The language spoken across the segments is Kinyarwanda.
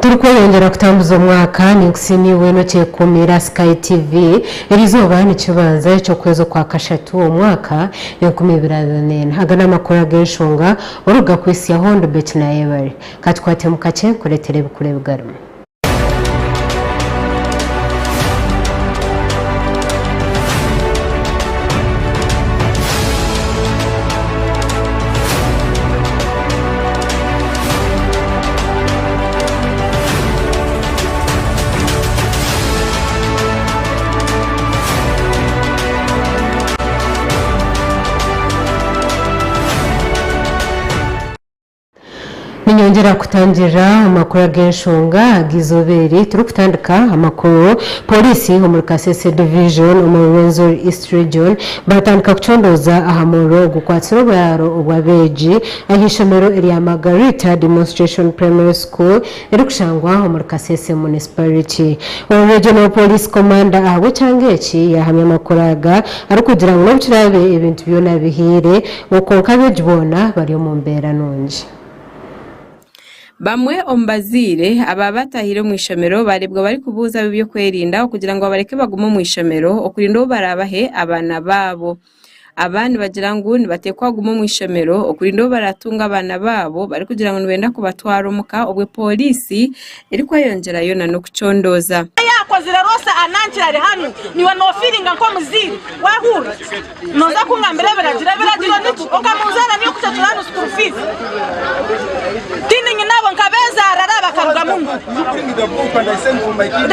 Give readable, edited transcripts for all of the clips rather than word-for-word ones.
Turikuyongera kutambuza umwaka nikusiniwe no cyekumira Sky TV irizoba n'ikibanza cyo kwezo kwa kashatu umwaka 2024 hagana amakuru agenshonga uruga kwisi ya hondo bet na yebare katwate mukace kuretere bikurebgaramo Ninyongera kutangira amakuru agenshonga agizobere turukutandika amakuru polisi ho muri Kasese division mu Renzo East region batandika kucondoza ahamuro gukwatsiro bwaro obwabeji ahishomero area Margarita demonstration primary school erukushangwa ho muri Kasese municipality regional police commander aho cyangeki yahamye amakuraga arukugira ngo n'ubukirabe ibintu byona bihire ukonka bejibona bari mu mbera nonje Bamwe ombazire ababatahire mu ishomero barebwa bari kubuza bibyo kwerinda kugira ngo bareke bagume mu ishomero okurinda barabahe abana babo abandi bagira ngo nibatekwa gume mu ishomero okurinda baratunga abana babo bari kugira ngo nibenda kubatwara umuka obwe polisi eriko yongera yona no kucondoza yakozira rose anankirare hano niwe no feeling nko muziri wahura noza kungambere beragira niki okamuzana niyo kutatulana school fees tiningi nabo nkabeza araraba karuga mungu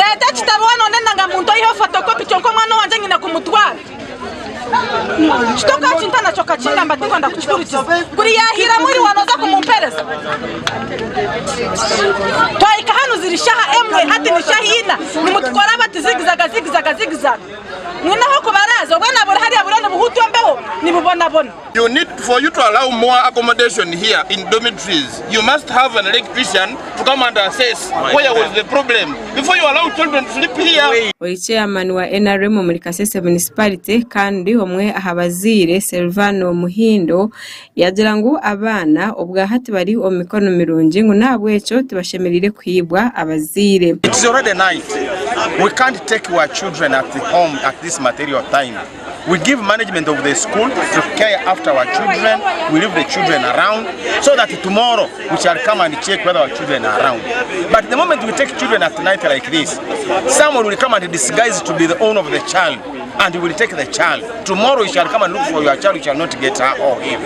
data chitarwana nenda muntu iyo photocopy cyonko mwana wanje ngina kumutwara Chitoka chintana choka chinga mbatiko ndakuchikurikiza kuri yahira muri wanoza kumumpereza twaika hano zirishaha emwe hati nishahina nimutwara bati zigizaga mwinaho kubaraza bwana buri hariya burane buhutu mbeho nibubona bona. You need for you to allow more accommodation here in dormitories. You must have an electrician to come and assess where was the problem before you allow children to sleep here. Chairman wa NRM muri Kasese municipality kandi omwe ahabazire Silvano Muhindo yagira ngo abana ubwa hati bari omikono mirungi ngo nabweco tibashemerire kwibwa abazire. It's already night. We can't take our children at the home at this material time. We give management of the school to care after our children. We leave the children around so that tomorrow we shall come and check whether our children are around. But the moment we take children at night like this, someone will come and disguise to be the owner of the child and will take the child. Tomorrow you shall come and look for your child, you shall not get her or him.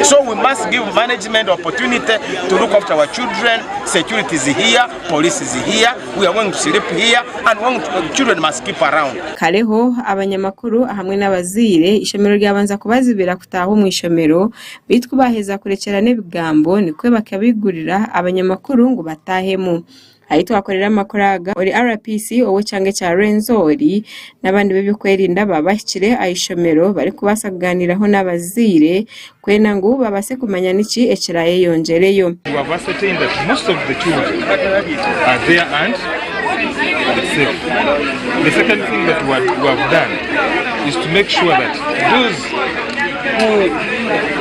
So we must give management opportunity to look after our children. Security is here, police is here, we are going to sleep here and children must keep around. Kaleho abanyamakuru hamwe n'abazire ishomero ryabanza kubazibira kutaho mu ishomero bitwa baheza kurekera n'ebigambo nikwe bakabigurira abanyamakuru ngo batahemu ahitwa akorera amakuraga ori RPC owo cyange cya Renzori nabandi bebyo kwerinda babashikire ayishomero bari kubasaganiraho n'abazire kwena ngo babase kumanya niki ekiraye yongereyo. We have ascertained that most of the children are there and safe. The second thing that we have done is to make sure that those who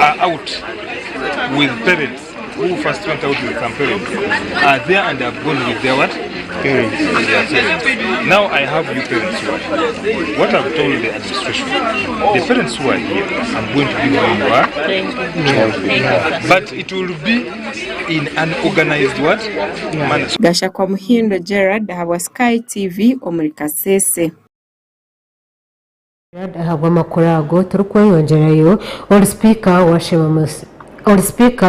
are out with parents, who first went out with some parents, are there and have gone with their what? Parents. Now I have you parents who are here. What I've told the administration, the parents who are here, I'm going to give them you are. But it will be in an organized what? Manner. Gasha kwa Muhindo Gerard hawa Sky TV omuri Kasese. Hagwa makurago turukuyongerayo All speaker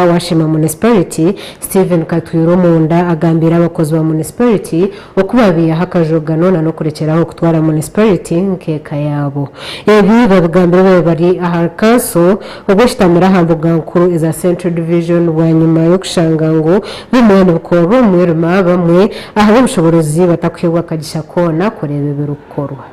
wa Shima municipality Steven Katwiro Munda agambira abakozi ba municipality okubabiya hakajogano no kurekeraho kutwara municipality nkeka yabo ebi babagambira bari aha council ubushitamira hambuga nkuru iza Central Division bwanyuma yo kushanga ngo bimwe bikoro mwiruma bamwe aho ubushobozi batakwibwa kagisha kona kureba birukorwa.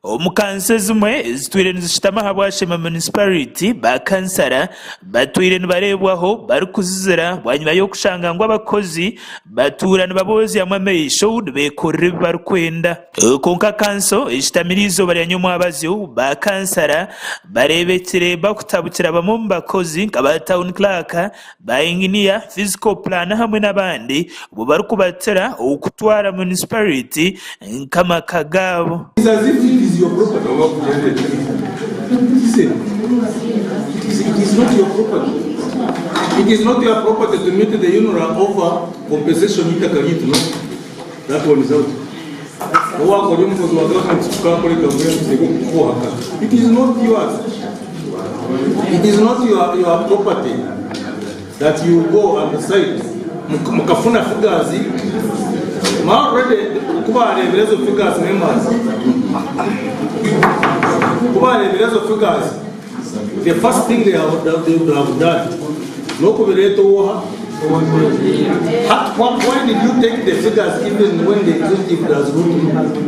omukansa zimwe zitwire nizishitama habwashema municipality bakansara batwire nibarebwaho bari kuzizira bwanyuma yo kushanga ngo abakozi batura nibabozi yamwe ameisho nibekorera bari kwenda konka kanso ishitamirizo bari yanyomo abazyo bakansara barebekere bakutabukira bamwe mu bakozi nk'aba town clerk ba engineer physical plan hamwe n'abandi ubu bari kubatera okutwara municipality nkama kagabo. Is your property. It is not your property. It is not your property to meet the UNRWA over compensation in the Kagit, no? That one is out. It is not yours. It is not your property that you go and decide. Mukafuna fugazi. Ma already kuba reverezo figures members. Kuba reverezo figures. The first thing they have done. No kubireto woha. Why did you take the figures even when the executive does not?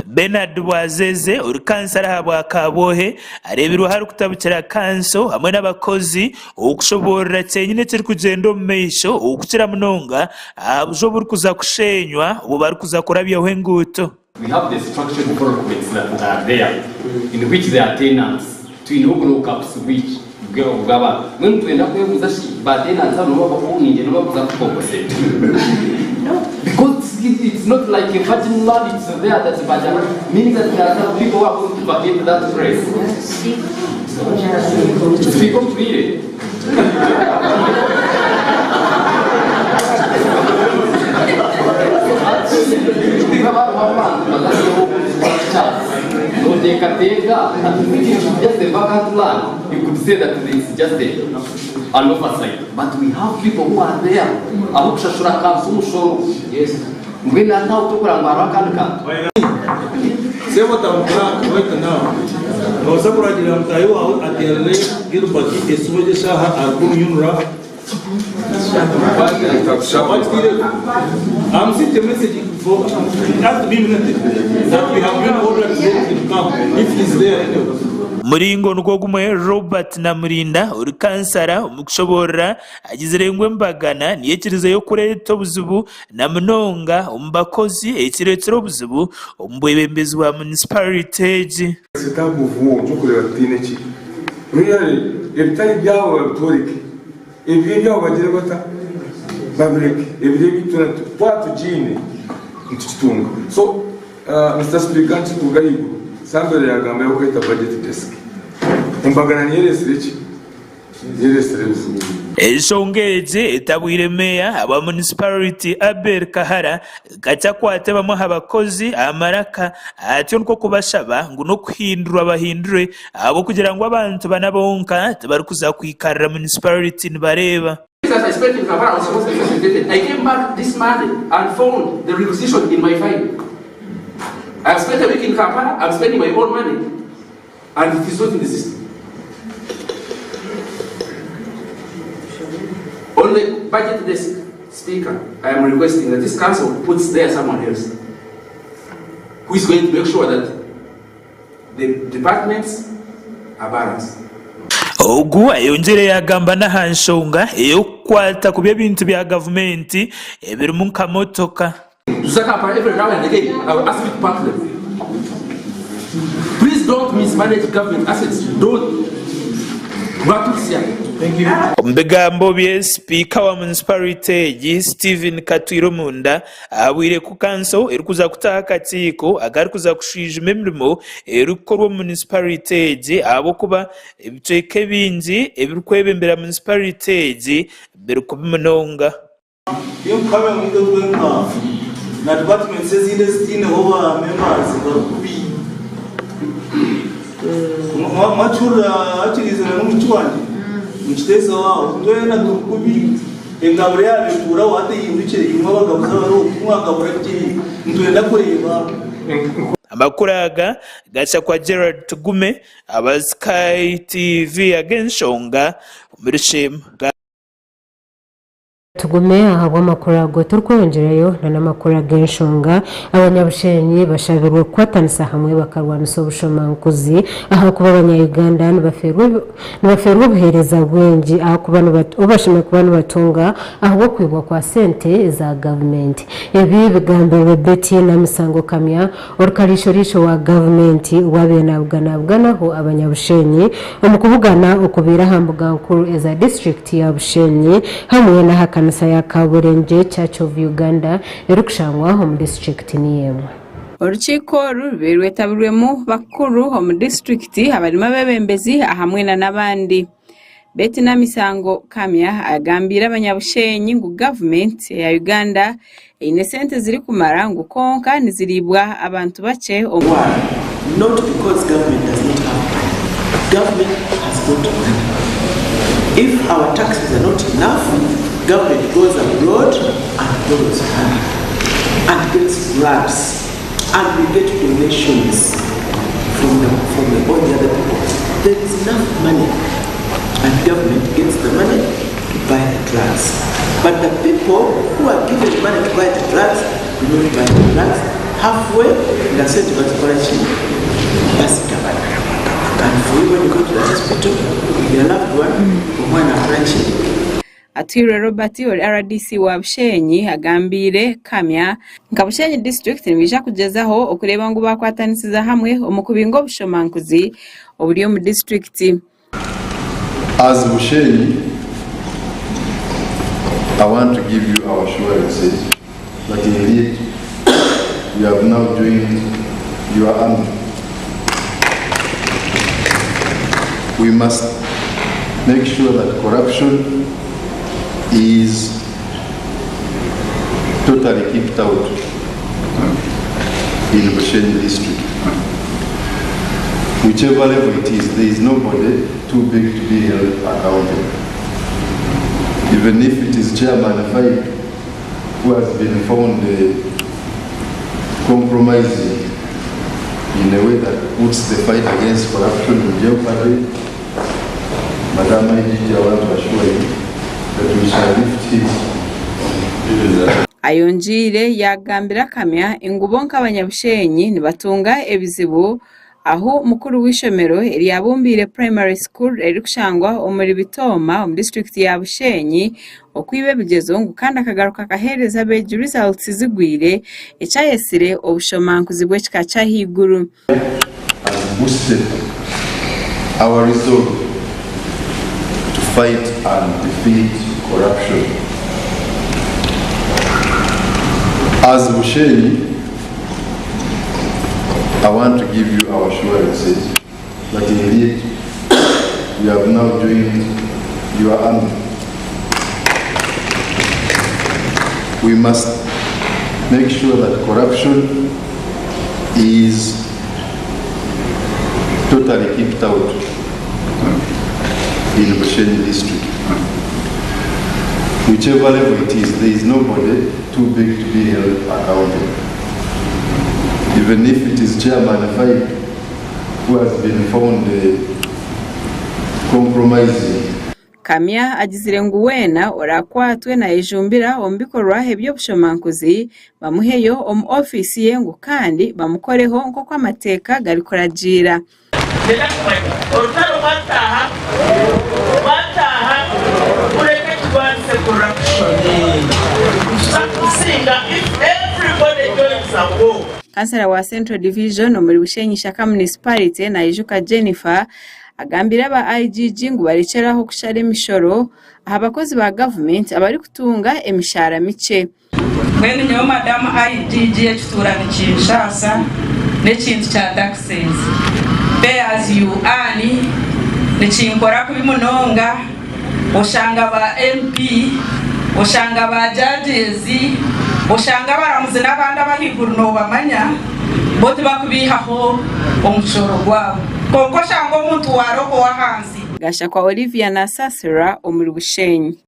Bernard Wazeze urikansara habwa kabohe arebiru hari kutabukira kanso hamwe n'abakozi okushobora cyenyine kiri kugenda mu meisho okukira munonga abujobura kuza kushenywa ubu bari kuza kurabyaho enguto. We have the structured documents that are there in which there are tenants to inaugural caps which gaba when to end up with but tenants are no only no compensate. Because it's not like a virgin land, it's there that's virgin, meaning that there are some people who are going to vacate that place. It's become clear. No, they can take that. Just a vacant land, you could say that it's just an oversight. But we have people who are there. Yes. When I now talk about say what I'm right now. No, somebody I'm Taiwan at the lake, Gilbert, is Swedish UNRWA. I'm sending a message for that we have been ordered to come if he's there anyway. Muringo nugogumwe Robert na Murinda urikansara umukushobora agizerengwe mbagana niyekirize yo kureta obuzibu na munonga umbakozi ekiretero obuzibu ombwebembezi wa municipality sitabuvu cyo kureba tineki really ebitari byawo batorike ebyo byawo bagire bata babreke ebyo bituna twatujine ntikitunga so Mr. Speaker ntitugayigo sambere yagamba yo kweta budget desk imbagana niyeresireki eshongeje etabwire meya aba municipality Aber Kahara gacakwate bamwe abakozi amaraka atyo nko kubashaba ngo no kuhindura bahindure abo kugira ngo abantu banabonka bari kuza kwikarira municipality nibareba. I spent in Kampala, I was supposed to be facilitated. I came back this Monday and found the requisition in my file. I spent a week in Kampala, I'm spending my own money, and it is not in the system. On the budget desk, Speaker, I am requesting that this council puts there someone else who is going to make sure that the departments are balanced. Ogu ayongere yagamba na hanshonga eyo kwata kubya bintu bya government ebiri mu kamotoka. Every now and again, I will ask you to partner. Please don't mismanage government assets. Don't. Thank you. Mbegambo bye speaker wa municipality Steven Katwiro Munda abwire ku kanso erikuza kutaka tiko agari kuza kushije imirimo erukorwa municipality abo kuba ebiteke bingi ebirukwebembera municipality berukubimunonga. Yo kabe mwido kwenga na department sezile stine over members barukubi machura achiriza na muchwanje mchiteza wao ndoena tukubi engabure yabe tura wate yimbice imwe bagabuza baro umwagabura ki ndoenda kureba. Amakuraga gacha kwa Gerard Tugume aba Sky TV agenshonga umurishim tugume ahabwa amakuru ago turkwongerayo n'amakuru agenshonga abanyabushenyi bashabirwe kwatanisa hamwe bakarwanisa ubushomankuzi aha kuba abanya-Uganda nibaferwa ubuhereza bwengi aha kuba ubashime kuba batunga aho kwigwa kwa sente za government ebi bigambiwe Betty na Misango Kamya orukarishorisho wa government wabenabwanaho abanyabushenyi omukuvugana okubira hambuga nkuru eza district ya Bushenyi hamwe na hakanisa ya Kaburenje Church of Uganda erukushangwa mu district niyemwe. Urukiko rwetabirwemo bakuru mu district abarimo bebembezi hamwe n'abandi. Betty na Misango Kamya agambira abanyabushenyi ngo government ya Uganda inesente ziri kumara ngo konka niziribwa abantu bace not because government does not have money. Government has got money. If our taxes are not enough, government goes abroad and borrows money and gets grants and we get donations from all the other people. There is enough money and government gets the money to buy the drugs. But the people who are given money to buy the drugs do not buy the drugs. Halfway, the state of the and for you when you go to the hospital, your loved one are branching. Atwire Robert RDC wa Bushenyi agambire Kamya nga Bushenyi district nibija kugezaho okureba ngo bakwatanisiza hamwe omukubingo bushomankuzi oburiyo mu district. As Bushenyi, I want to give you our assurances that indeed you have now joined your army. We must make sure that corruption is totally kicked out in Bushenyi district. Whichever level it is, there is nobody too big to be held accountable. Even if it is Chairman 5 who has been found compromising in a way that puts the fight against corruption in jeopardy, Madam IGG, I want to assure you that we shall lift him. Ayonjire yagambira Kamya ingubonka abanyabushenyi nibatunga ebizibu aho mukuru w'ishomero eryabumbire primary school erikushangwa omuri Bitoma mu district ya Bushenyi okwibe bigezo ngo kandi akagaruka kahereza beje results zigwire ecayesire obushomankuzi bw'ekika cyahiguru. Boosted our resolve to fight and defeat corruption. As Bushenyi, I want to give you our assurances that indeed you have now joined your army. We must make sure that corruption is totally kicked out in Bushenyi district. Whichever level it is, there is nobody too big to be held accountable. Even if it is Chairman 5 who has been found compromising. Kamya agizire ngo wena orakwatwe na ejumbira ombikorwa hebyo bushomankuzi bamuheyo office ye ngo kandi bamukoreho nko kwa mateka garikoragira. Kansala wa Central Division omuri Bushenyi Shaka Municipality na Ijuka Jennifer agambira ba IGG ngo bariceraho kushara emishoro abakozi ba government abari kutunga emishara mice. Mwene nyo Madam IGG ekitura Kinshasa n'ekintu kya taxes. Pay as you earn nikinkora kubimunonga oshanga ba MP oshanga ba judges oshanga baramuze n'abandi abahiguru no bamanya bote bakubihaho omushoro gwabo koko shanga omuntu waroko wa hansi Gasha kwa Olivia na Sasira omuri Bushenyi.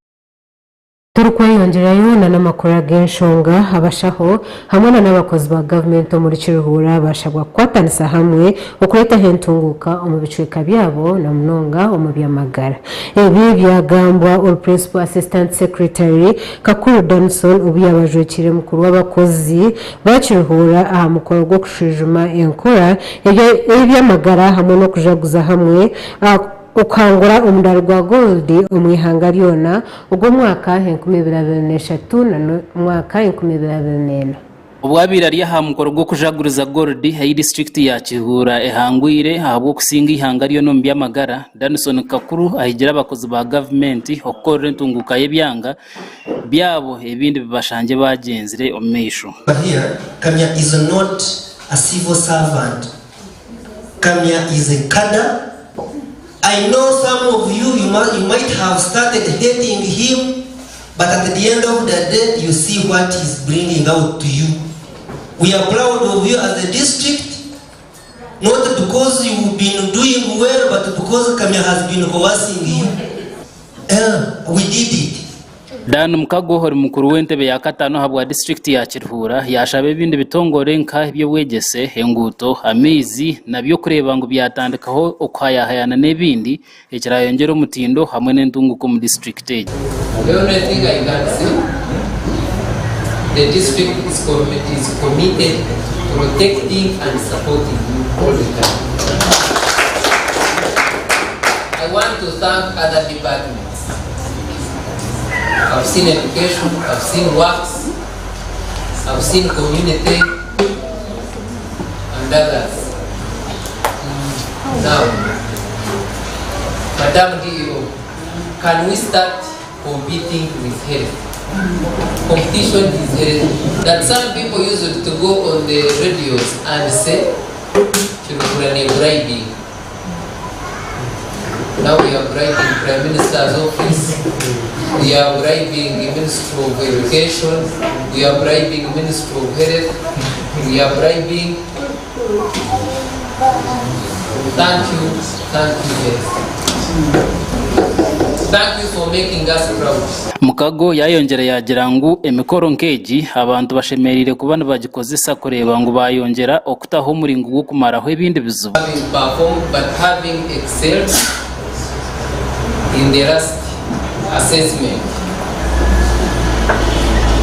turukwayongerayo n'amakuru g'enshonga abashaho hamwe n'abakozi ba gavumenti muri Kiruhura bashabwa kwatanisa hamwe okuleta hentunguka omu bicweka byabo na munonga omu byamagara. Ebi byagambwa ol principal assistant secretary Kakuru Danson ubu yabajwekire mukuru w'abakozi ba Kiruhura aha mukoro gwo kushijuma enkora ebyamagara hamwe no kujaguza hamwe ukangura umudari gwa gold umwihanga ryona ubwo mwaka 2023 na mwaka 2024. Ubwabira ari ha mukoro gwo kujaguriza gold ha district ya Kiruhura ehangwire ahabwo kusinga ihanga ryo nombi amagara. Danson Kakuru ahigira abakozi ba government okore ntunguka yebyanga byabo ebindi bibashanje bagenzire omesho. Here Kamya is not a civil servant. Kamya is a cadre. I know some of you might have started hating him, but at the end of the day, you see what he's bringing out to you. We are proud of you as a district, not because you've been doing well, but because Kamya has been coercing you. We did it. Dan Mukago hori mukuru w'entebe ya katano habwa district ya Kiruhura yashabe bindi bitongore nka byo wegese enguto amizi nabyo kureba ngo byatandikaho okwayahayana nebindi ekirayongera umutindo hamwe n'entunguko mu district age. The only thing I can say, the district is committed to protecting and supporting you all the time. I want to thank other departments. I've seen education, I've seen works, I've seen community and others. Now, Madam DEO, can we start competing with health? Competition is health. That some people used to go on the radios and say, "Children bribing." Now we are bribing Prime Minister's office, we are bribing the Ministry of Education, we are bribing the Ministry of Health, we are bribing. Thank you, yes. Thank you for making us proud. Mukago yayongera yagira ngo emikoro nkeji abantu bashemerire kubana bagikozesa kureba ngo bayongera okutaho muringo gwo kumaraho ebindi bizuba. But having excelled in the last assessment,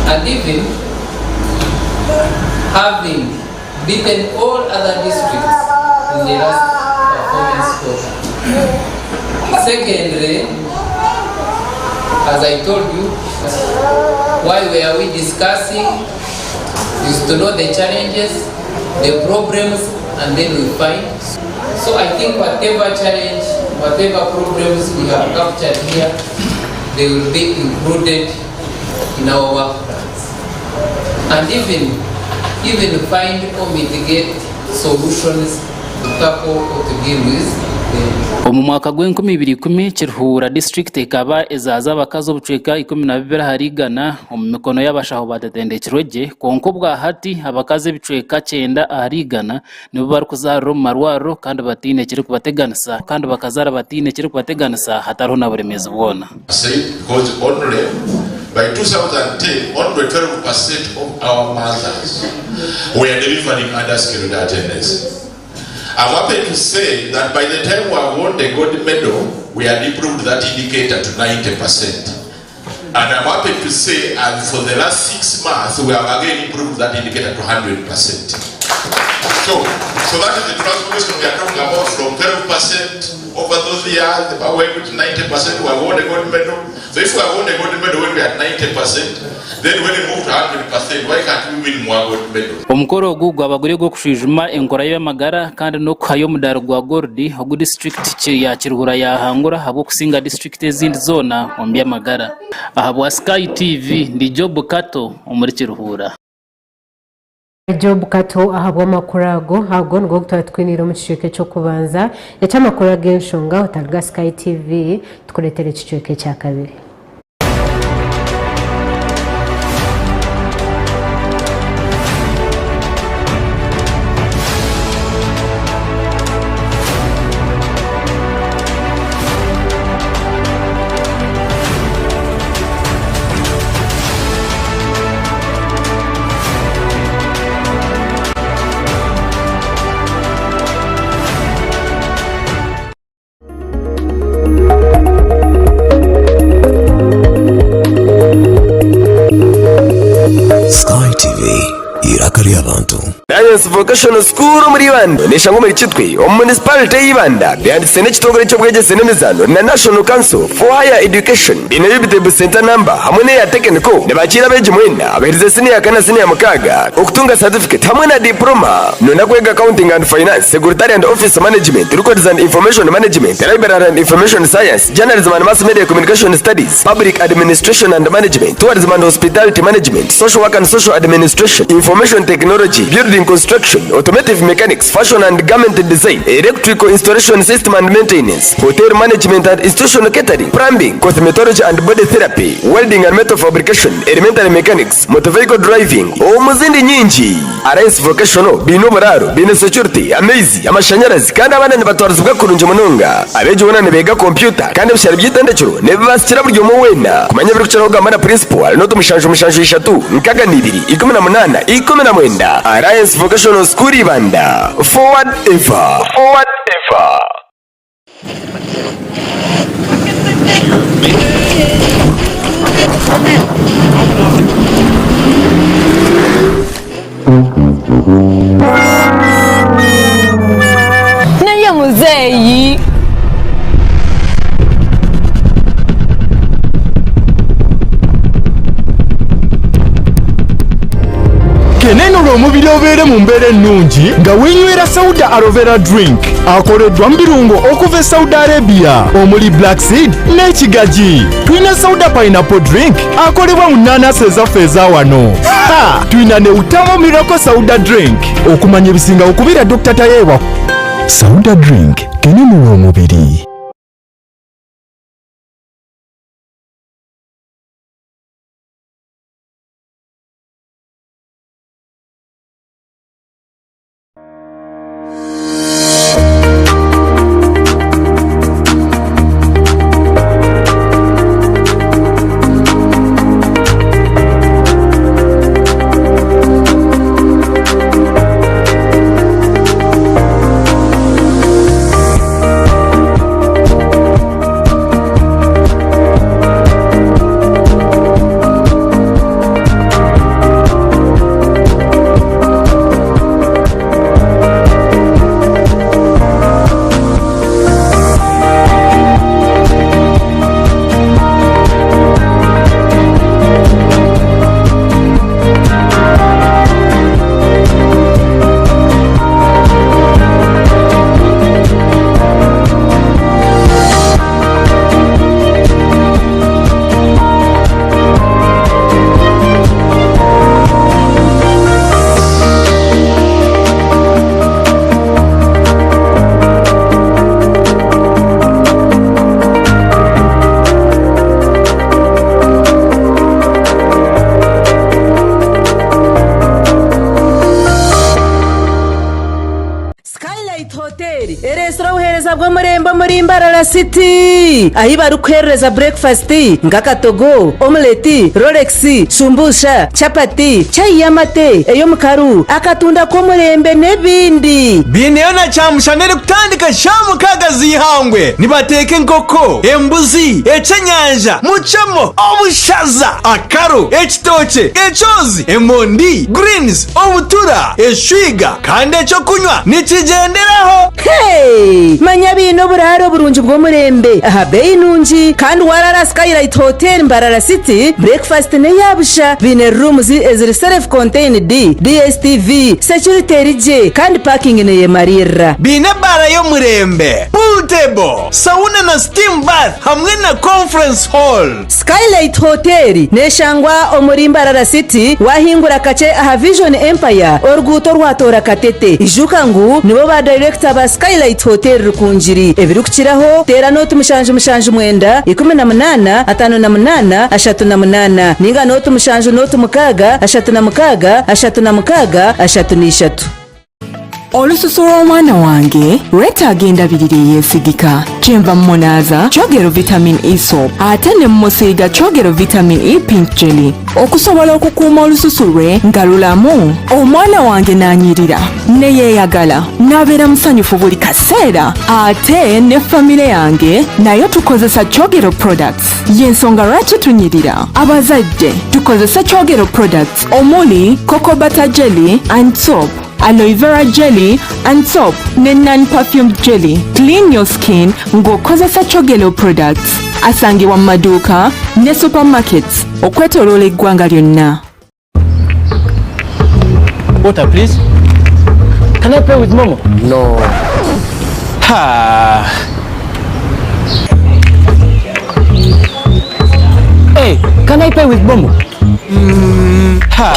and even having beaten all other districts in the last performance quarter. Secondly, as I told you, why were we discussing is to know the challenges, the problems, and then we find. So I think whatever challenge, whatever problems we have captured here, they will be included in our work plans. And even find or mitigate solutions to tackle or to deal with Omu mwaka gw'2010 Kiruhura district ikaba ezaza bakazo bucweka 12 harigana omu mikono y'abashaho batetendekirweje konko bwa hati abakaze bicweka 9 harigana nibo bari kuzarro marwaro kandi batine kiri kubateganisa kandi bakazara batine kiri kubateganisa hatariho na buremezi bwona. Because only by 2010 only 12% of our mothers were delivering underskilled attendance. I'm happy to say that by the time we won the gold medal, we had improved that indicator to 90%. And I'm happy to say, and for the last 6 months, we have again improved that indicator to 100%. So that is the transformation we are talking about from 12% over those years, we went to 90%, we have won the gold medal. So if we have won the gold medal when we are at 90%, then when we move to 100%, why can't we win more gold medals? Omukoro gugwa abagore go kushijuma enkora y'amagara kandi no kayo mudaro gwa gold ogu district ya Kiruhura yahangura habo kusinga district ezindi zona ombi amagara. Ahabwa Sky TV ndi Job Kato omuri Kiruhura. Job Kato ahabwa makurago hago ngo twatwinira mu kicweke cyo kubanza yacha makura genshonga otalga Sky TV tukuletere ikicweke cya kabiri. Vocational School muri Bando neshango muri Kitwe Municipality y'Ibanda byanditse n'ikitongore cyo bwegeze n'emizano na National Council for Higher Education inabibite center number hamwe ya technical nebakira beje mwenda abahirize senior kana senior mukaga okutunga certificate hamwe na diploma nona kwega accounting and finance secretary and office management records and information management library and information science journalism and mass media communication studies public administration and management tourism and hospitality management social work and social administration information technology building construction automotive mechanics fashion and garment design electrical installation system and maintenance hotel management and institutional catering plumbing cosmetology and body therapy welding and metal fabrication elementary mechanics motor vehicle driving omuzindi nyingi RS vocational bino buraro bino security amazing amashanyarazi kandi abana nibatwarizwa kurunje munonga abeje ubona nebega computer kandi bishara byitandekero nebashyira buryo mu wena kumanya biri kucaraho gamba na principal no tumushanjo eshatu nkaga nibiri 18 19 RS vocational school Ibanda forward ever naye muzeeyi kenenura omubiri obeere mu mbeera ennungi nga weenywera sauda aloe vera drink akoleddwa mu birungo okuva e Saudi Arabia omuli black seed n'ekigaji. Tuyina sauda pineapple drink akolebwa mu nnanasi ezaffe eza wano. Tuyina ne utamo miracle sauda drink okumanya ebisinga okubira Dr. Tayewa. Sauda drink kenenura omubiri. muri Mbarara City ahi barukwereza breakfast ngakatogo omelette rolex shumbusha chapati chai yamate eyo mukaru akatunda ko murembe nebindi bineyo na cyamushanere kutandika shamukaga zihangwe nibateke nkoko embuzi echenyanja muchamo obushaza akaro ekitoke echozi emondi greens obutura eshwiga kandi echo kunywa nikigenderaho hey manya bino buraro burunji bwo murembe aha bei nunji kandi warara Skylight Hotel Mbarara City breakfast ne yabusha bine rooms eziri self contained DSTV security rije kandi parking ne yemarira bine bara yo murembe pool table sauna na steam bath hamwe na conference hall. Skylight Hotel neshangwa omuri Mbarara City wahingura kace aha Vision Empire oruguto rwatora katete ijuka ngu nibo ba director ba Skylight Hotel rukunjiri ebirukiraho tera note mushanje mwenda 18 58 38 ninga note mushanje note mukaga 36 olususu lw'omwana wange lwetaaga endabirira eyeesigika kyenva mmunaza kyogero vitamin E soap ate ne mmusiiga kyogero vitamin E pink jelly okusobola okukuuma olususu lwe nga lulamu omwana wange n'anyirira ne yeeyagala n'abeera musanyufu buli kaseera ate ne famire yange nayo tukozesa kyogero products y'ensonga lwaki tunyirira abazadde tukozesa kyogero products omuli cocoa butter jelly and soap aloe vera jelly and soap ne non-perfumed jelly. Clean your skin ng'okozesa Chogelo products. Asangibwa mu maduuka ne supermarkets okwetooloola eggwanga lyonna. Water, please. Can I pay with Momo? No. Ha. Hey, can I pay with Momo? Ha.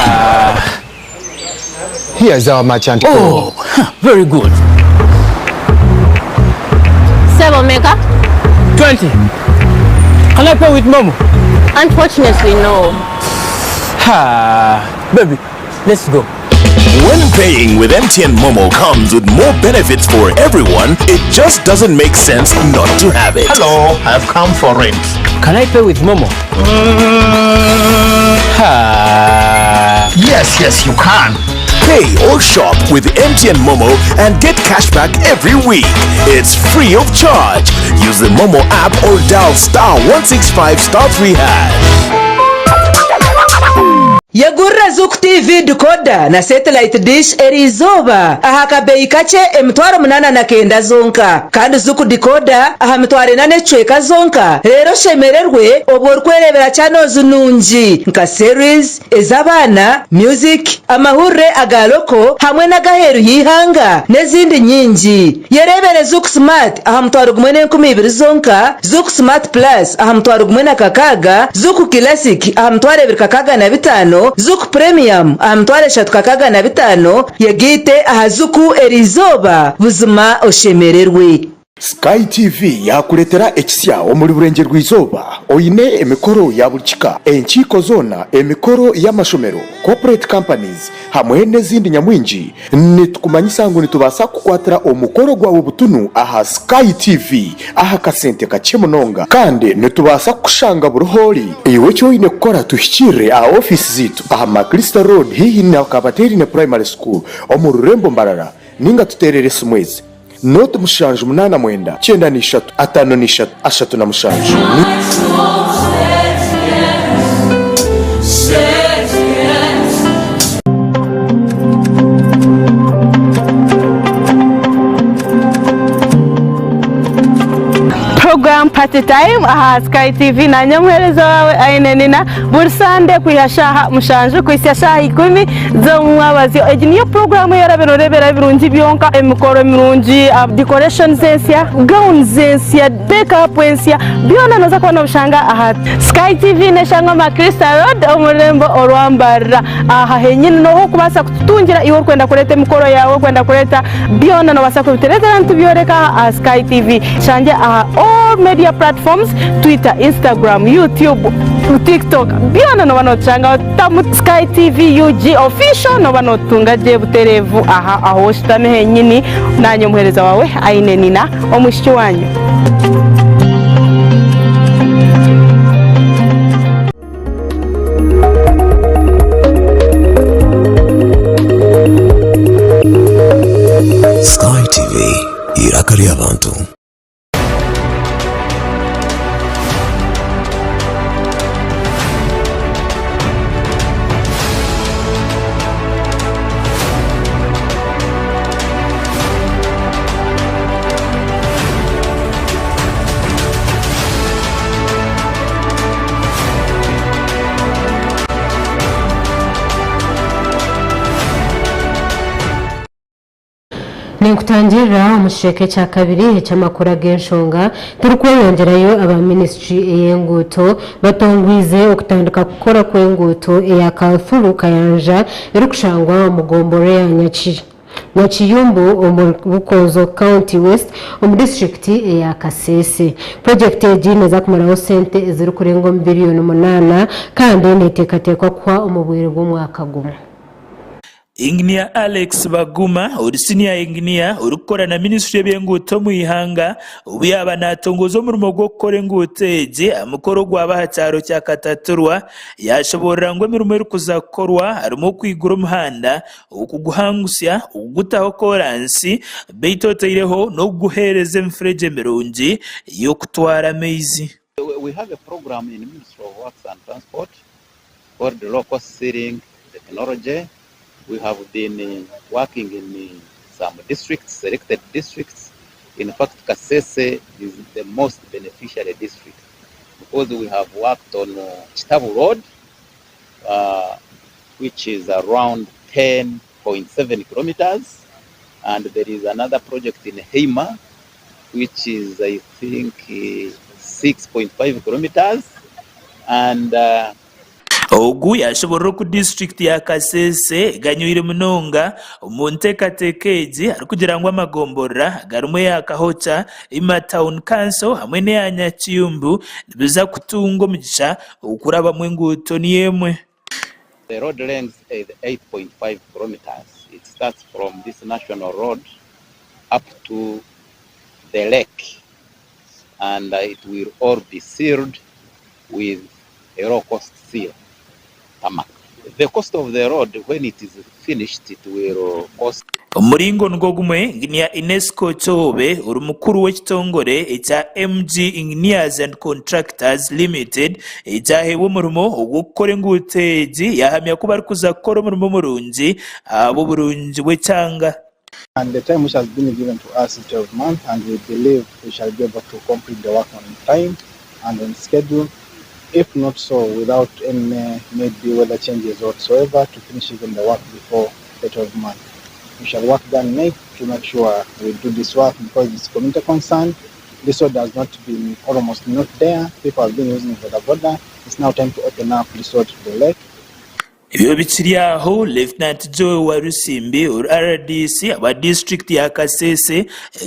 Here's our merchant. Oh, very good. 7 mega? 20. Can I pay with Momo? Unfortunately, no. Ha. Baby, let's go. When paying with MTN Momo comes with more benefits for everyone, it just doesn't make sense not to have it. Hello, I've come for rent. Can I pay with Momo? Yes, you can. Pay or shop with MTN Momo and get cashback every week. It's free of charge. Use the Momo app or dial *165*3#. Yagurra Zuku TV decoder na satellite dish erizoba aha kabeyi kace emitwaro 89 zonka kandi Zuku decoder aha mitwaro 8 zonka rero shemererwe obwo rwerebera channels nungi nka series ezabana music amahure agaloko hamwe na gaheru yihanga nezindi nyingi yerebere Zuku Smart aha mitwaro 12 zonka Zuku Smart Plus aha mitwaro 16 Zuku Classic aha mitwaro 25 Zuku Premium amtware 3.5 yagite aha Zuku erizoba buzima oshemererwe. Sky TV yakuletera ekisya omuli burenge rw'izoba oyine emikoro ya bulikika enkiko zona emikoro y'amashomero corporate companies hamwe n'ezindi nyamwingi nitukumanyisa ngo nitubasa kukwatira omukoro gwawe butunu aha Sky TV aha kasente kachemunonga kandi nitubasa kushanga buruhori iwe cyoyine kukora tuhikire aha office zitu aha Makrista Road hihi na Kabateri ne Primary School omururembo mbarara ninga tuterere sumwezi Note mushanju 89 93 53 3 Program Party Time aha Sky TV na nyamwerezo wawe ainenina bursande kuyashaha mushanju kwishyashaha 10 zo mwabazi niyo program yaraberorebera birungi byonka emikoro mirungi decoration zensia gown zensia makeup zensia byona noza kubona bushanga aha Sky TV neshanga Makrista Road omurembo orwambara aha henyine no kubasa kutungira iwo kwenda kureta emikoro yawe kwenda kureta byona no basa kubitereza ntubyoreka aha Sky TV shanje aha all media platforms Twitter, Instagram, YouTube, TikTok byona no banochanga tamu Sky TV UG official no banotunga je buterevu aha aho shitame henyini nanyo muhereza wawe ainenina omushiki wanyu. Sky TV irakari abantu. Nikutangira umusheke cya kabiri cy'amakuru agenshonga turi kwiyongerayo aba ministry y'enguto batongwize okutandika gukora kw'enguto ya Kafuru Kayanja iri kushangwa mugombore ya Nyakiyumbu Bukozo County West district ya Kasese. Project yineza kumaraho sente ziri kurenga billion 8 kandi netekatekwa kwa umubwire bw'umwaka gumwe. Engineer Alex Baguma uri senior engineer urukora na ministry y'enguto mu ihanga ubu yaba natongozo mu rumo gwo gukora enguto eje amukoro gwabaha cyaro cya Kataturwa yashobora ngo mirimo iri kuzakorwa harimo kwigura umuhanda ukuguhangusya ugutaho koransi beitoteireho no guhereza mfreje mirungi yo kutwara mezi. We have a program in the Ministry of Works and Transport called the low cost sealing technology. we have been working in some districts, selected districts. In fact, Kasese is the most beneficiary district because we have worked on Chitabu Road, which is around 10.7 kilometers. And there is another project in Heima, which is, I think, 6.5 kilometers. And ogu yashobora ku district ya Kasese ganyuire munonga mu ntekatekeji ari kugira ngo amagombora garumo yakahoca ima town council hamwe ne Nyakiyumbu biza kutungo mugisha ukuraba mu nguto niyemwe. The road length is 8.5 kilometers. It starts from this national road up to the lake, and it will all be sealed with a low-cost seal. The cost of the road, when it is finished, it will cost. Umuringo ngogumwe ingnia Inesco Chobe uri mukuru w'ekitongore ekya MG Engineers and Contractors Limited ekyahewe umurimo ogukora enguuteegi yahamya kuba ari kuza kukora umurimo murungi abo burungi bw'ekyanga. And the time which has been given to us is 12 months, and we believe we shall be able to complete the work on time and on schedule. If not so, without any maybe weather changes whatsoever, to finish even the work before the 12 months. We shall work that night to make sure we do this work because it's community concern. This road has not been almost not there. People have been using it for the border. It's now time to open up this road to the lake. Ibyo bikiri aho Lieutenant Joe Warusimbi uri RDC aba district ya Kasese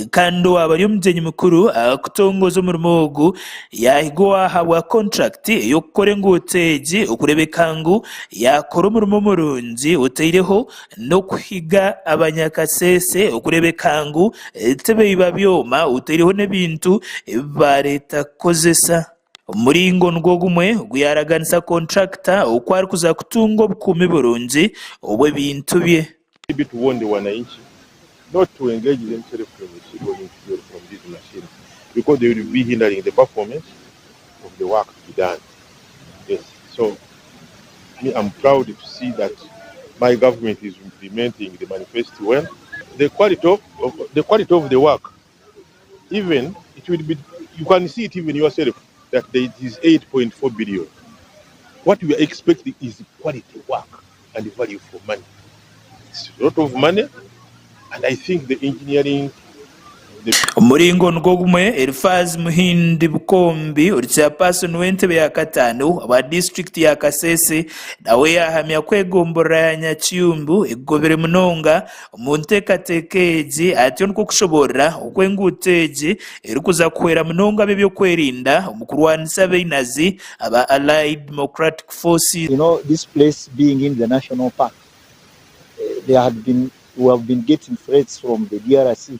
kandi abari umujyenyi mukuru akutongoza umurimo ogu yahigwa hawa contract yo gukora enguuteegi okurebekangu yakora umurimo murungi uteireho no kuhiga abanyakasese okurebekangu tebe biba byoma uteireho n'ebintu ba leta kozesa. Umuringo ngogumwe guyaraganisa contractor okwari kuza kutunga obukumi burungi obw'ebintu bye. To warn the wananchi not to engage themselves from these machines because they will be hindering the performance of the work to be done. Yes, so I'm proud to see that my government is implementing the manifesto well. The quality of the work, even it will be, you can see it even yourself. That there is 8.4 billion. What we are expecting is quality work and the value for money. It's a lot of money, and I think the engineering. Umuringo ngogumwe Elfaz Muhindi Bukombi uri chairperson w'entebe ya katanu aba district ya Kasese nawe yahamya kwegombora ya Nyakiyumbu egobere munonga mu ntekatekeji ati nko kushobora okwenguteji eri kuza kwera munonga byo kwerinda umukurwanisa beinazi aba Allied Democratic Forces. You know, this place being in the national park, we have been getting threats from the DRC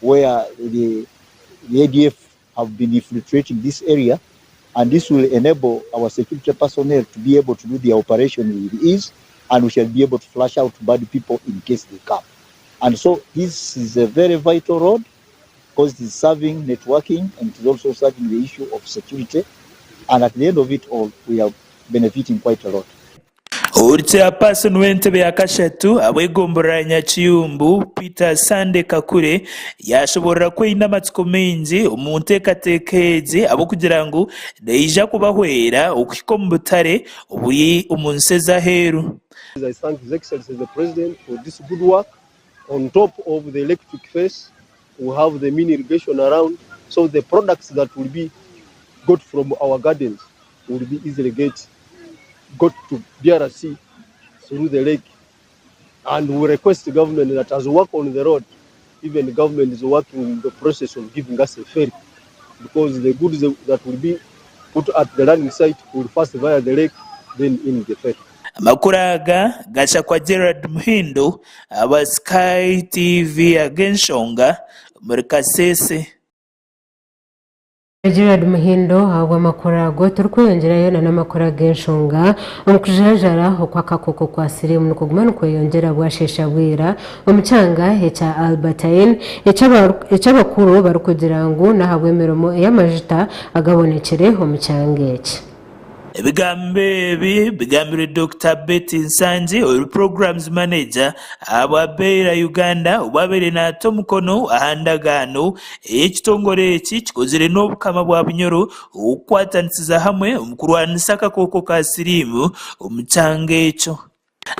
where the ADF have been infiltrating this area, and this will enable our security personnel to be able to do the operation with ease, and we shall be able to flush out bad people in case they come. And so this is a very vital road because it is serving networking and it is also serving the issue of security, and at the end of it all, we are benefiting quite a lot. Chairperson w'entebe ya kashatu abwegombora Nyakiyumbu Peter Sande Kakure yashobora kwina amatsiko mengi mu ntekatekeji abo kugira ngo deija kubahwera ukiko mu butare uburi umunseza heru. I thank His Excellency the President for this good work. On top of the electric face, we have the mini irrigation around, so the products that will be got from our gardens will be easily got to DRC through the lake. And we request the government that as we work on the road, even the government is working in the process of giving us a ferry, because the goods that will be put at the landing site will first via the lake, then in the ferry. Makuraga gacha kwa Gerard Muhindo aba Sky TV agenshonga muri Kasese. Gerard Muhindo hawa makurago turukuyongerayo na namakuraga enshonga omukujajara okwakakoko kwa sirimu nukugumana kweyongera bwashesha bwira omucanga echa Albertine echabakuru barukugira ngo nahabwe miromo y'amajita agabonekere omucanga eki. ebigambe bigambire Dr. Betty Nsanji oil programs manager abwabeera Uganda obwabeere n'ate omukono ahandagaano ekitongole eki kikozire n'obukama bwa bunyoro okukwatanisiza hamwe omukulwanisa akakooko ka siriimu omu kyanga ekyo.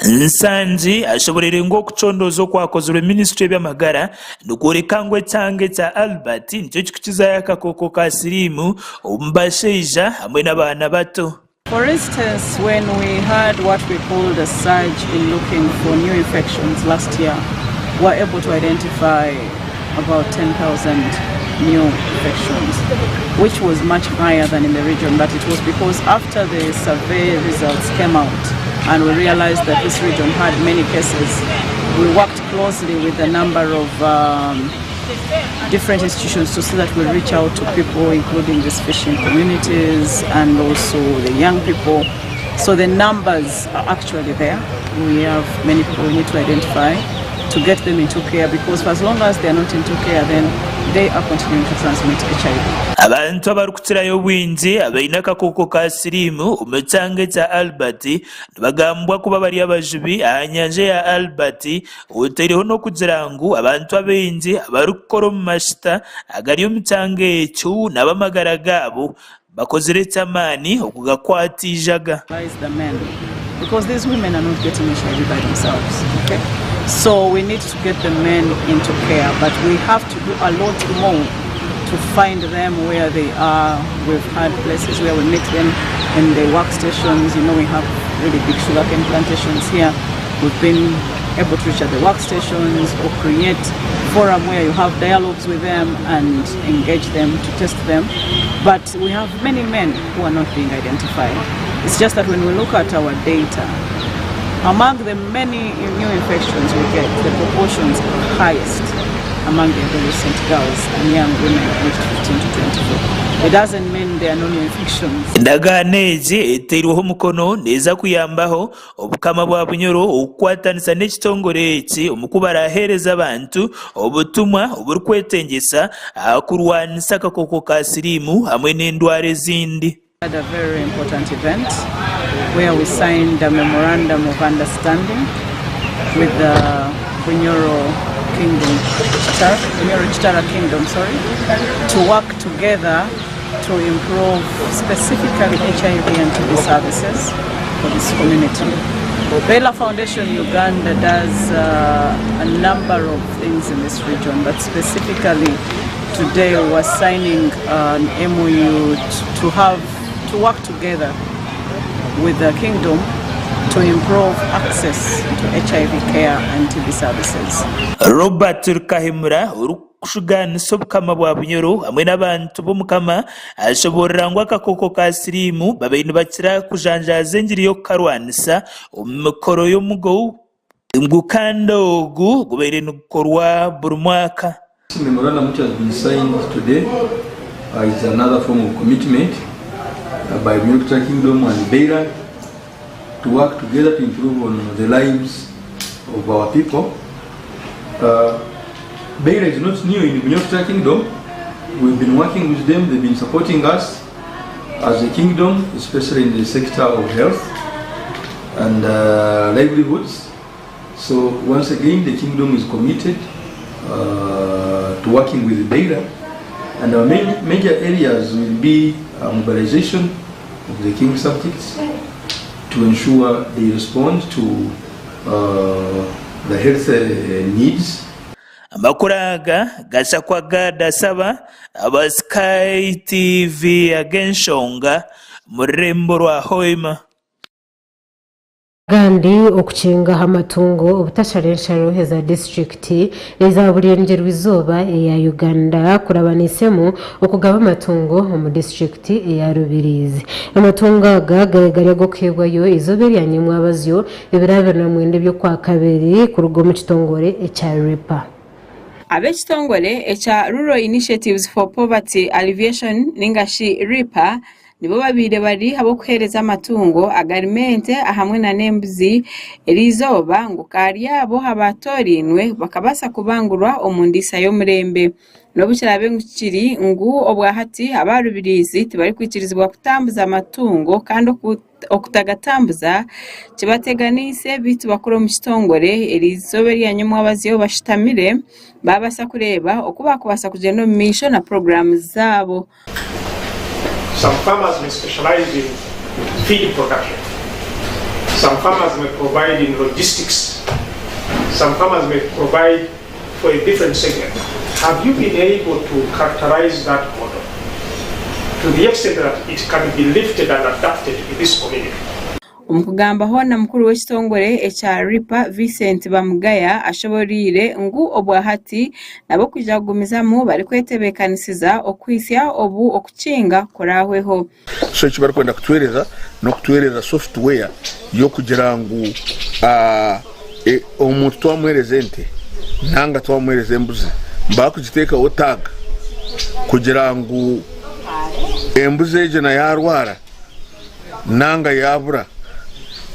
Nsanji ashoborere ng'okuchondooza okwakozirwe minisitule by'amagara n'okworeka ngu ekyanga ekya Albert nikyo kikukizayo akakooko ka siriimu omu bashaija hamwe n'abaana bato. For instance, when we had what we called a surge in looking for new infections last year, we were able to identify about 10,000 new infections, which was much higher than in the region, but it was because after the survey results came out and we realized that this region had many cases, we worked closely with a number of different institutions to see that we reach out to people, including these fishing communities and also the young people. So the numbers are actually there. We have many people we need to identify to get them into care, because for as long as they are not into care, then they are continuing to transmit HIV. Abantu abarukutirayo bwingi abaine akakooko ka siriimu omu kyanga ekya Albert nibagambwa kuba bari abajubi aha nyanja ya Albert, otaireho n'okugira ngu abantu abaingi abarikukora omu mashita agari omu kyanga ekyo n'abamagara gaabo bakozire ekyamaani okugakwatiijaga. Because these women are not getting HIV by themselves, okay? So we need to get the men into care, but we have to do a lot more to find them where they are. We've had places where we meet them in the workstations. You know, we have really big sugarcane plantations here. We've been able to reach at the workstations or create forum where you have dialogues with them and engage them to test them. But we have many men who are not being identified. It's just that when we look at our data, among the many new infections we get, the proportions are highest among the adolescent girls and young women aged 15 to 24. It doesn't mean there are no new infections. Endagaano egi eteirweho omukono neeza kuyambaho obukama bwa bunyoro okukwatanisa n'ekitongole eki omu kubaraheereza abantu obutumwa oburikwetengyesa kurwanisa akakooko ka siriimu hamwe n'endwara ezindi. We had a very important event where we signed a memorandum of understanding with the Bunyoro Kingdom, Bunyoro Chitara Kingdom, to work together to improve specifically HIV and TB services for this community. Bela Foundation Uganda does a number of things in this region, but specifically today we're signing an MOU to work together with the Kingdom to improve access to HIV care and TB services. Robert Rukahimura urukushuganisa obukama bwa bunyoro hamwe n'abantu b'omukama ashoborera ngu akakooko ka siriimu babaire nibakira kujanjaaza engiri y'okukarwanisa omu mikoro y'omugo ngukanda ogu gubaire nigukorwa buri mwaka. The memorandum which has been signed today is another form of commitment by Bunyoro Kingdom and Beira to work together to improve on the lives of our people. Beira is not new in Bunyoro Kingdom. We've been working with them. They've been supporting us as a kingdom, especially in the sector of health and livelihoods. So once again, the kingdom is committed to working with Beira, and our major areas will be mobilization of the king subjects to ensure they respond to the health needs. Amakuraga gashakwa gadasaba aba Sky TV agenshonga murembo rwa Hoima. Gandi okukinga amatungo obutasharensharo za district eza bulengerwa izoba ya Uganda kurabanisemo okugaba amatungo mu district ya Rubirizi. Amatungo agagaragara gokebwayo izobe lyanyimwa abazyo ebirabana mwende byo kwa kabiri ku rugo mu kitongore echa Ripa. Ab'ekitongole ekya Rural Initiatives for Poverty Alleviation ningashi RIPA nibo babiri bari abo kuhereza amatungo agarimente ahamwe na nembuzi erizoba ngo kari yabo habatorinwe bakabasa kubangurwa omundisa y'omurembe nobukirabe ngukiri ngu obwahati abarubirizi tibari kwikirizibwa kutambuza amatungo kandi okutagatambuza kibateganise bitu bakora mu kitongore erizobe ryanyumwa abaziyo bashitamire babasa kureba okuba kubasa kugenda mu misho na programs zabo. Some farmers may specialize in feed production. Some farmers may provide in logistics. Some farmers may provide for a different segment. Have you been able to characterize that model to the extent that it can be lifted and adapted in this community? Omukugamba hona mukuru w'ekitongore ekya Ripa Vincent Bamugaya ashoborire ngu obwahati nabo kujagumizamu bari kwetebekanisiza okwisya obu okukinga korahweho. So ekibari kwenda kutwereza no kutwereza software yo kugira ngu omuntu twamwereze ente nanga twamwereze embuzi bakugiteekaho tag kugira ngu embuzi eje na yarwara nanga yabura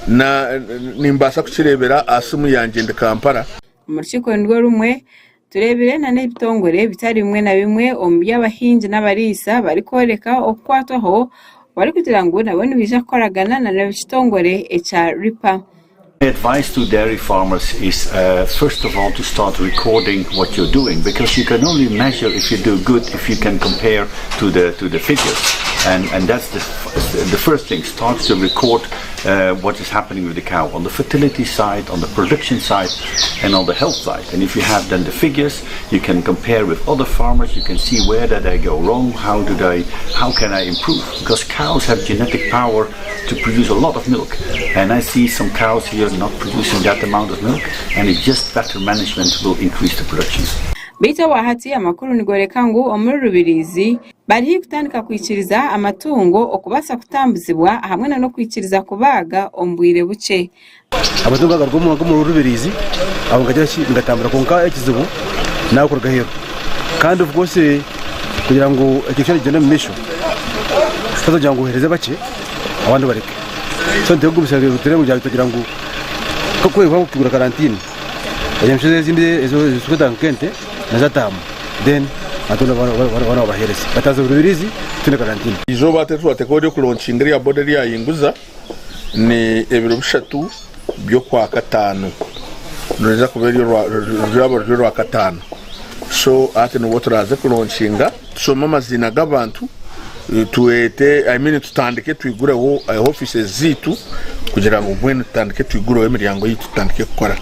na nimbasa kukirebera asimu yanje ndi Kampala. Mu rukiko ndwo rumwe turebere na n'ebitongore bitari bimwe na bimwe omu by'abahingi n'abarisa bari koreka okwatwaho bari kugira ngo nabone bija koragana na n'ebitongore ekya Ripa. Advice to dairy farmers is first of all to start recording what you're doing, because you can only measure if you do good if you can compare to the figures, and that's the first thing. Start to record what is happening with the cow on the fertility side, on the production side, and on the health side. And if you have then the figures, you can compare with other farmers. You can see where did I go wrong, how can I improve, because cows have genetic power to produce a lot of milk, and I see some cows here not producing that amount of milk, and it's just better management will increase the production. Bita wahati amakuru nigoreka ngu omuri rubirizi bari kutandika kwikiriza amatungo okubasa kutambuzibwa hamwe no kwikiriza kubaga ombwire buce. Amatungo agarwo mu rubirizi abo ngajya ngatambura konka ekizibu nakorga hero kandi of course kugira ngo ekishari genda mu misho tuzajya ngo hereze bake abandi bareke so ndego gubisabye rutere kugira ngo ko kweho kugura karantine yamshize zindi ezo zisuka nkente nazatamu then atona wana bahereze bataza urubirizi tune karantine izo batetu atekode ku launching ya border ya Yinguza ni ebiro bishatu byo kwa katanu neza kubera rwa katanu so ate no turaza ku launching so mama zina gabantu tuete tutandike twigureho offices zitu kugira ngo bwene tutandike twigureho imiryango yitu tutandike gukora.